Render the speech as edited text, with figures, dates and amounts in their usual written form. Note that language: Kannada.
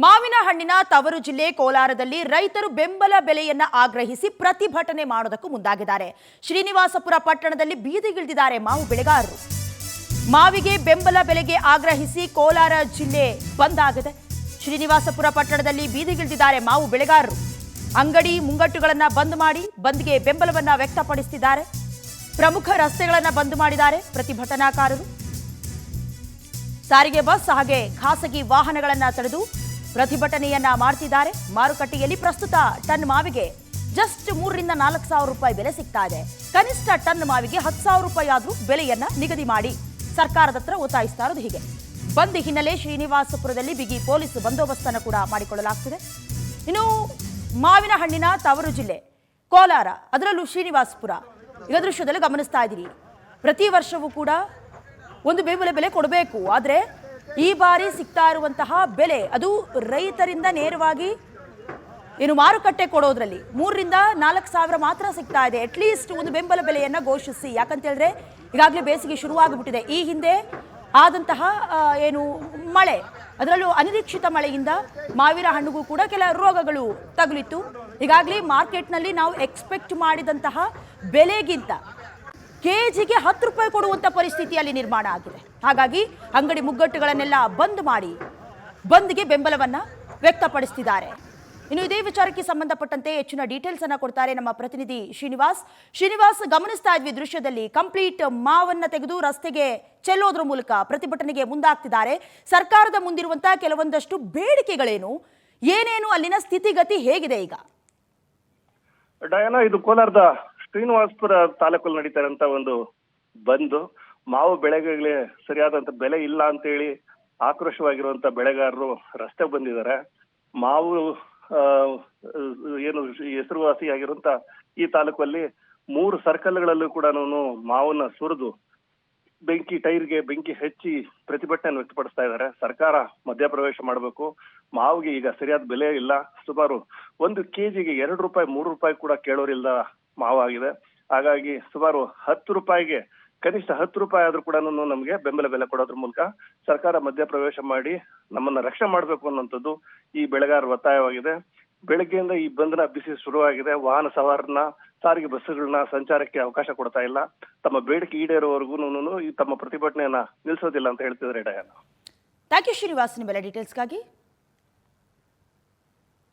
ಮಾವಿನ ಹಣ್ಣಿನ ತವರು ಜಿಲ್ಲೆ ಕೋಲಾರದಲ್ಲಿ ರೈತರು ಬೆಂಬಲ ಬೆಲೆಯನ್ನ ಆಗ್ರಹಿಸಿ ಪ್ರತಿಭಟನೆ ಮಾಡೋದಕ್ಕೂ ಮುಂದಾಗಿದ್ದಾರೆ. ಶ್ರೀನಿವಾಸಪುರ ಪಟ್ಟಣದಲ್ಲಿ ಬೀದಿಗಿಳಿದಿದ್ದಾರೆ ಮಾವು ಬೆಳೆಗಾರರು. ಮಾವಿಗೆ ಬೆಂಬಲ ಬೆಲೆಗೆ ಆಗ್ರಹಿಸಿ ಕೋಲಾರ ಜಿಲ್ಲೆ ಬಂದ್ ಆಗಿದೆ. ಶ್ರೀನಿವಾಸಪುರ ಪಟ್ಟಣದಲ್ಲಿ ಬೀದಿಗಿಳಿದಿದ್ದಾರೆ ಮಾವು ಬೆಳೆಗಾರರು. ಅಂಗಡಿ ಮುಂಗಟ್ಟುಗಳನ್ನು ಬಂದ್ ಮಾಡಿ ಬಂದ್ಗೆ ಬೆಂಬಲವನ್ನ ವ್ಯಕ್ತಪಡಿಸುತ್ತಿದ್ದಾರೆ. ಪ್ರಮುಖ ರಸ್ತೆಗಳನ್ನು ಬಂದ್ ಮಾಡಿದ್ದಾರೆ ಪ್ರತಿಭಟನಾಕಾರರು. ಸಾರಿಗೆ ಬಸ್ ಹಾಗೆ ಖಾಸಗಿ ವಾಹನಗಳನ್ನು ತಡೆದು ಪ್ರತಿಭಟನೆಯನ್ನ ಮಾಡ್ತಿದ್ದಾರೆ. ಮಾರುಕಟ್ಟೆಯಲ್ಲಿ ಪ್ರಸ್ತುತ ಟನ್ ಮಾವಿಗೆ ಜಸ್ಟ್ 3 ರಿಂದ 4 ಸಾವಿರ ರೂಪಾಯಿ ಬೆಲೆ ಸಿಗ್ತಾ ಇದೆ. ಕನಿಷ್ಠ ಟನ್ ಮಾವಿಗೆ 10 ಸಾವಿರ ರೂಪಾಯಿ ಆದರೂ ಬೆಲೆಯನ್ನ ನಿಗದಿ ಮಾಡಿ ಸರ್ಕಾರದ ಹತ್ರ ಒತ್ತಾಯಿಸ್ತಾ ಇರೋದು ಹೀಗೆ. ಬಂದ್ ಹಿನ್ನೆಲೆ ಶ್ರೀನಿವಾಸಪುರದಲ್ಲಿ ಬಿಗಿ ಪೊಲೀಸ್ ಬಂದೋಬಸ್ತನ್ನು ಕೂಡ ಮಾಡಿಕೊಳ್ಳಲಾಗ್ತಿದೆ. ಇನ್ನು ಮಾವಿನ ಹಣ್ಣಿನ ತವರು ಜಿಲ್ಲೆ ಕೋಲಾರ, ಅದರಲ್ಲೂ ಶ್ರೀನಿವಾಸಪುರ ಈಗ ದೃಶ್ಯದಲ್ಲಿ ಗಮನಿಸ್ತಾ ಇದ್ದೀರಿ. ಪ್ರತಿ ವರ್ಷವೂ ಕೂಡ ಒಂದು ಬೆಂಬಲ ಬೆಲೆ ಕೊಡಬೇಕು. ಆದರೆ ಈ ಬಾರಿ ಸಿಗ್ತಾ ಇರುವಂತಹ ಬೆಲೆ ಅದು ರೈತರಿಂದ ನೇರವಾಗಿ ಮಾರುಕಟ್ಟೆ ಕೊಡೋದ್ರಲ್ಲಿ 3 ರಿಂದ 4 ಸಾವಿರ ಮಾತ್ರ ಸಿಗ್ತಾ ಇದೆ. ಅಟ್ಲೀಸ್ಟ್ ಒಂದು ಬೆಂಬಲ ಬೆಲೆಯನ್ನ ಘೋಷಿಸಿ. ಯಾಕಂತ ಹೇಳಿದ್ರೆ ಈಗಾಗಲೇ ಬೇಸಿಗೆ ಶುರುವಾಗಿಬಿಟ್ಟಿದೆ. ಈ ಹಿಂದೆ ಆದಂತಹ ಮಳೆ, ಅದರಲ್ಲೂ ಅನಿರೀಕ್ಷಿತ ಮಳೆಯಿಂದ ಮಾವಿನ ಹಣ್ಣಿಗೂ ಕೂಡ ಕೆಲ ರೋಗಗಳು ತಗುಲಿತ್ತು. ಈಗಾಗಲೇ ಮಾರ್ಕೆಟ್ನಲ್ಲಿ ನಾವು ಎಕ್ಸ್ಪೆಕ್ಟ್ ಮಾಡಿದಂತಹ ಬೆಲೆಗಿಂತ ಕೆಜಿಗೆ 10 ರೂಪಾಯಿ ಕೊಡುವಂತ ಪರಿಸ್ಥಿತಿಯಲ್ಲಿ ನಿರ್ಮಾಣ ಆಗಿದೆ. ಹಾಗಾಗಿ ಅಂಗಡಿ ಮುಗ್ಗಟ್ಟುಗಳನ್ನೆಲ್ಲ ಬಂದ್ ಮಾಡಿ ಬಂದ್ಗೆ ಬೆಂಬಲವನ್ನ ವ್ಯಕ್ತಪಡಿಸುತ್ತಿದ್ದಾರೆ. ಇನ್ನು ಇದೇ ವಿಚಾರಕ್ಕೆ ಸಂಬಂಧಪಟ್ಟಂತೆ ಹೆಚ್ಚಿನ ಡೀಟೇಲ್ಸ್ ಅನ್ನ ಕೊಡ್ತಾರೆ ನಮ್ಮ ಪ್ರತಿನಿಧಿ ಶ್ರೀನಿವಾಸ್. ಗಮನಿಸ್ತಾ ಇದ್ವಿ ದೃಶ್ಯದಲ್ಲಿ ಕಂಪ್ಲೀಟ್ ಮಾವನ್ನ ತೆಗೆದು ರಸ್ತೆಗೆ ಚೆಲ್ಲೋದ್ರ ಮೂಲಕ ಪ್ರತಿಭಟನೆಗೆ ಮುಂದಾಗ್ತಿದ್ದಾರೆ. ಸರ್ಕಾರದ ಮುಂದಿರುವಂತಹ ಕೆಲವೊಂದಷ್ಟು ಬೇಡಿಕೆಗಳೇನು, ಏನೇನು, ಅಲ್ಲಿನ ಸ್ಥಿತಿಗತಿ ಹೇಗಿದೆ ಈಗ? ಡಯಾನಾ, ಇದು ಕೋಲಾರದ ಶ್ರೀನಿವಾಸಪುರ ತಾಲೂಕಲ್ಲಿ ನಡೀತಾ ಇರುವಂತ ಒಂದು ಬಂದು ಮಾವು ಬೆಳೆಗಳಿಗೆ ಸರಿಯಾದಂತ ಬೆಲೆ ಇಲ್ಲ ಅಂತೇಳಿ ಆಕ್ರೋಶವಾಗಿರುವಂತ ಬೆಳೆಗಾರರು ರಸ್ತೆ ಬಂದಿದ್ದಾರೆ. ಮಾವು ಹೆಸರುವಾಸಿಯಾಗಿರುವಂತ ಈ ತಾಲೂಕಲ್ಲಿ 3 ಸರ್ಕಲ್ಗಳಲ್ಲೂ ಕೂಡ ಮಾವನ್ನ ಸುರಿದು ಟೈರ್ಗೆ ಬೆಂಕಿ ಹಚ್ಚಿ ಪ್ರತಿಭಟನೆ ವ್ಯಕ್ತಪಡಿಸ್ತಾ ಇದ್ದಾರೆ. ಸರ್ಕಾರ ಮಧ್ಯಪ್ರವೇಶ ಮಾಡಬೇಕು. ಮಾವಿಗೆ ಈಗ ಸರಿಯಾದ ಬೆಲೆ ಇಲ್ಲ. ಸುಮಾರು 1 ಕೆಜಿಗೆ 2 ರೂಪಾಯಿ 3 ರೂಪಾಯಿ ಕೂಡ ಕೇಳೋರಿಲ್ಲ ಮಾವಾಗಿದೆ. ಹಾಗಾಗಿ ಸುಮಾರು 10 ರೂಪಾಯಿಗೆ ಕನಿಷ್ಠ 10 ರೂಪಾಯಿ ಆದ್ರೂ ಕೂಡ ನಮಗೆ ಬೆಂಬಲ ಬೆಲೆ ಕೊಡೋದ್ರ ಮೂಲಕ ಸರ್ಕಾರ ಮಧ್ಯಪ್ರವೇಶ ಮಾಡಿ ನಮ್ಮನ್ನ ರಕ್ಷಣೆ ಮಾಡಬೇಕು ಅನ್ನೋಂಥದ್ದು ಈ ಬೆಳೆಗಾರರ ಒತ್ತಾಯವಾಗಿದೆ. ಬೆಳಗ್ಗೆಯಿಂದ ಈ ಬಂಧನ ಬಿಸಿ ಶುರುವಾಗಿದೆ. ವಾಹನ ಸವಾರನ, ಸಾರಿಗೆ ಬಸ್ಸುಗಳನ್ನ ಸಂಚಾರಕ್ಕೆ ಅವಕಾಶ ಕೊಡ್ತಾ ಇಲ್ಲ. ತಮ್ಮ ಬೇಡಿಕೆ ಈಡೇರುವವರೆಗೂ ತಮ್ಮ ಪ್ರತಿಭಟನೆಯನ್ನ ನಿಲ್ಲಿಸೋದಿಲ್ಲ ಅಂತ ಹೇಳ್ತಿದ್ದಾರೆ. ಡಯಾನ, ಥ್ಯಾಂಕ್ ಯು ಶ್ರೀನಿವಾಸ್, ನಿಮ್ಮೆಲ್ಲ ಡೀಟೇಲ್ಸ್ಗಾಗಿ.